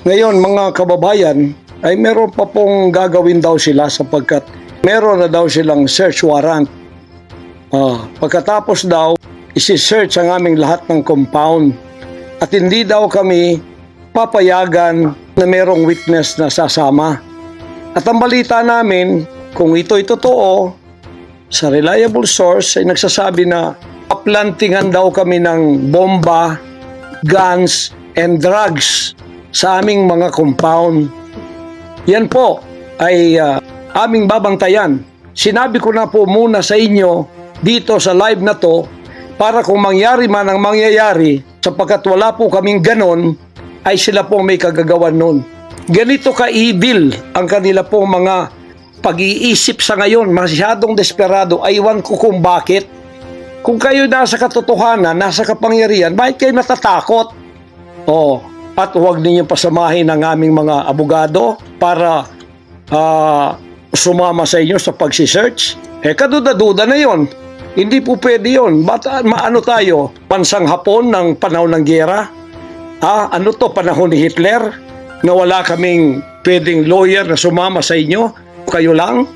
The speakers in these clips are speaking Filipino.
Ngayon mga kababayan, ay meron pa pong gagawin daw sila sapagkat meron na daw silang search warrant. Pagkatapos daw, isi-search ang aming lahat ng compound at hindi daw kami papayagan na merong witness na sasama. At ang balita namin, kung ito'y totoo, sa reliable source ay nagsasabi na paplantingan daw kami ng bomba, guns, and drugs sa aming mga compound. Yan po ay aming babantayan. Sinabi ko na po muna sa inyo dito sa live na to para kung mangyari man ang mangyayari, sapagkat wala po kaming ganon, ay sila pong may kagagawan nun. Ganito ka-evil ang kanila pong mga pag-iisip sa ngayon, masyadong desperado. Aywan ko kung bakit. Kung kayo nasa katotohanan, nasa kapangyarihan, bakit kayo natatakot? At huwag ninyong pasamahin ang aming mga abogado para sumama sa inyo sa pagsisearch. Kaduda-duda na yon. Hindi po pwede yun. Maano tayo? Bansang Hapon ng panahon ng giyera? Ano to, panahon ni Hitler? Na wala kaming pwedeng lawyer na sumama sa inyo? Kayo lang?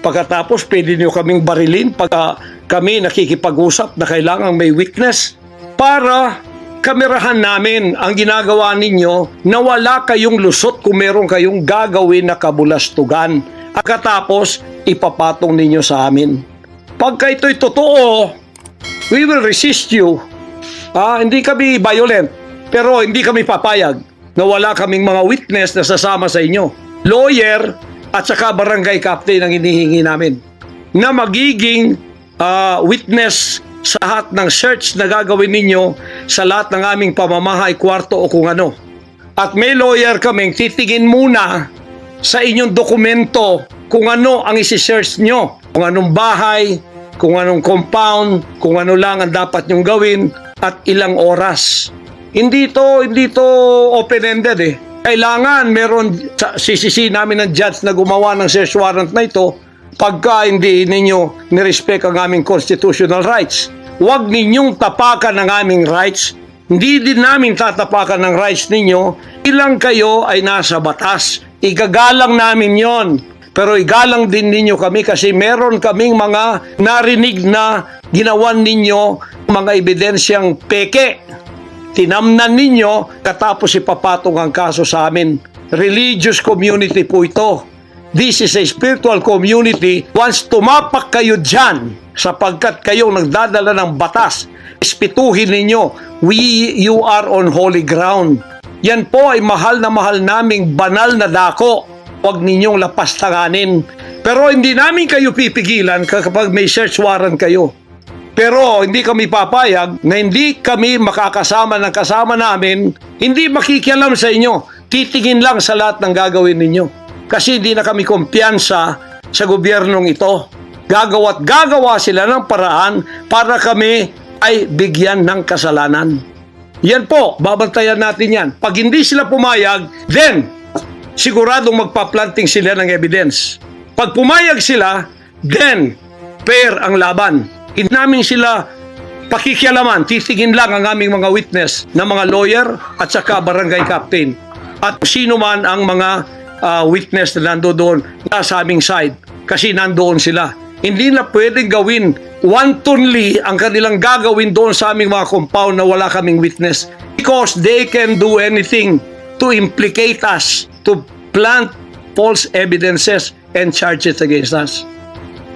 Pagkatapos pwede nyo kaming barilin pag kami nakikipag-usap na kailangan may witness para kamerahan namin ang ginagawa ninyo na wala kayong lusot kung meron kayong gagawin na kabulastugan. Pagkatapos, ipapatong ninyo sa amin. Pagka ito'y totoo, we will resist you. Hindi kami violent, pero hindi kami papayag na wala kaming mga witness na sasama sa inyo. Lawyer at saka barangay captain ang hinihingi namin na magiging witness sa lahat ng search na gagawin ninyo sa lahat ng aming pamamahay, kwarto o kung ano. At may lawyer kaming titingin muna sa inyong dokumento kung ano ang isi-search nyo, kung anong bahay, kung anong compound, kung ano lang ang dapat nyong gawin at ilang oras. Hindi to open-ended eh. Kailangan meron sisisi namin ng judge na gumawa ng search warrant na ito pagka hindi ninyo nirespect ang aming constitutional rights. Huwag ninyong tapakan ang aming rights. Hindi din namin tatapakan ng rights ninyo. Ilang kayo ay nasa batas. Igagalang namin yon. Pero igalang din ninyo kami kasi meron kaming mga narinig na ginawan ninyo mga ebidensyang peke. Tinamnan ninyo katapos ipapatong ang kaso sa amin. Religious community po ito. This is a spiritual community. Once tumapak kayo dyan, sapagkat kayong nagdadala ng batas, ispituhin ninyo, you are on holy ground. Yan po ay mahal na mahal naming banal na dako. Huwag ninyong lapastanganin. Pero hindi namin kayo pipigilan kapag may search warrant kayo. Pero hindi kami papayag na hindi kami makakasama ng kasama namin, hindi makikialam sa inyo. Titingin lang sa lahat ng gagawin ninyo. Kasi hindi na kami kumpiyansa sa gobyernong ito. Gagawa sila ng paraan para kami ay bigyan ng kasalanan. Yan po, babantayan natin yan. Pag hindi sila pumayag, then siguradong magpa-planting sila ng evidence. Pag pumayag sila, then fair ang laban. Hindi namin sila pakikialaman. Titingin lang ang aming mga witness na mga lawyer at saka barangay captain. At sino man ang mga witness na nandoon sa aming side. Kasi nandoon sila. Hindi na pwedeng gawin wantonly ang kanilang gagawin doon sa aming mga compound na wala kaming witness. Because they can do anything to implicate us, to plant false evidences and charges against us.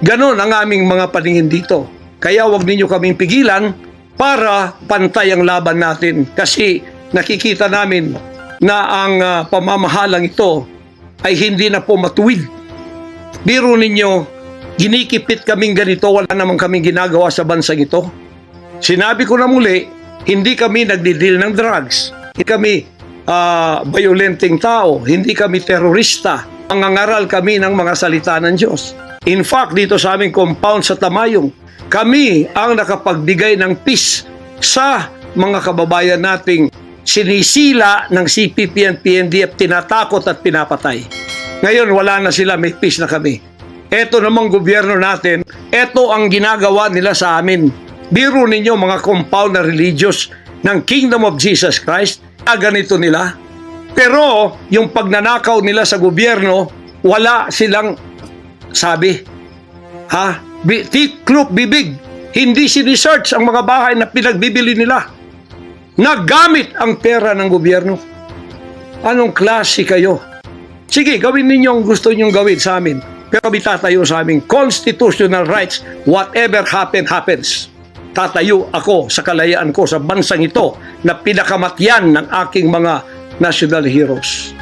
Ganon ang aming mga paningin dito. Kaya wag ninyo kaming pigilan para pantay ang laban natin. Kasi nakikita namin na ang pamamahalang ito ay hindi na po matuwid. Biro ninyo, ginikipit kaming ganito, wala namang kaming ginagawa sa bansang ito. Sinabi ko na muli, hindi kami nagdi-deal ng drugs. Hindi kami violenting tao. Hindi kami terorista. Mangangaral kami ng mga salita ng Diyos. In fact, dito sa aming compound sa Tamayong, kami ang nakapagbigay ng peace sa mga kababayan nating sinisila ng CPP and PNDF, tinatakot at pinapatay. Ngayon, wala na sila, may peace na kami. Eto namang gobyerno natin, eto ang ginagawa nila sa amin. Biro ninyo mga compound na religious ng Kingdom of Jesus Christ, ganito nila. Pero yung pagnanakaw nila sa gobyerno, wala silang sabi. Tiklop bibig. Hindi sinesearch ang mga bahay na pinagbibili nila. Nagamit ang pera ng gobyerno. Anong klase kayo? Sige, gawin ninyo ang gusto ninyong gawin sa amin. Pero may tatayo sa aming constitutional rights. Whatever happens. Tatayo ako sa kalayaan ko sa bansang ito na pinakamatyan ng aking mga national heroes.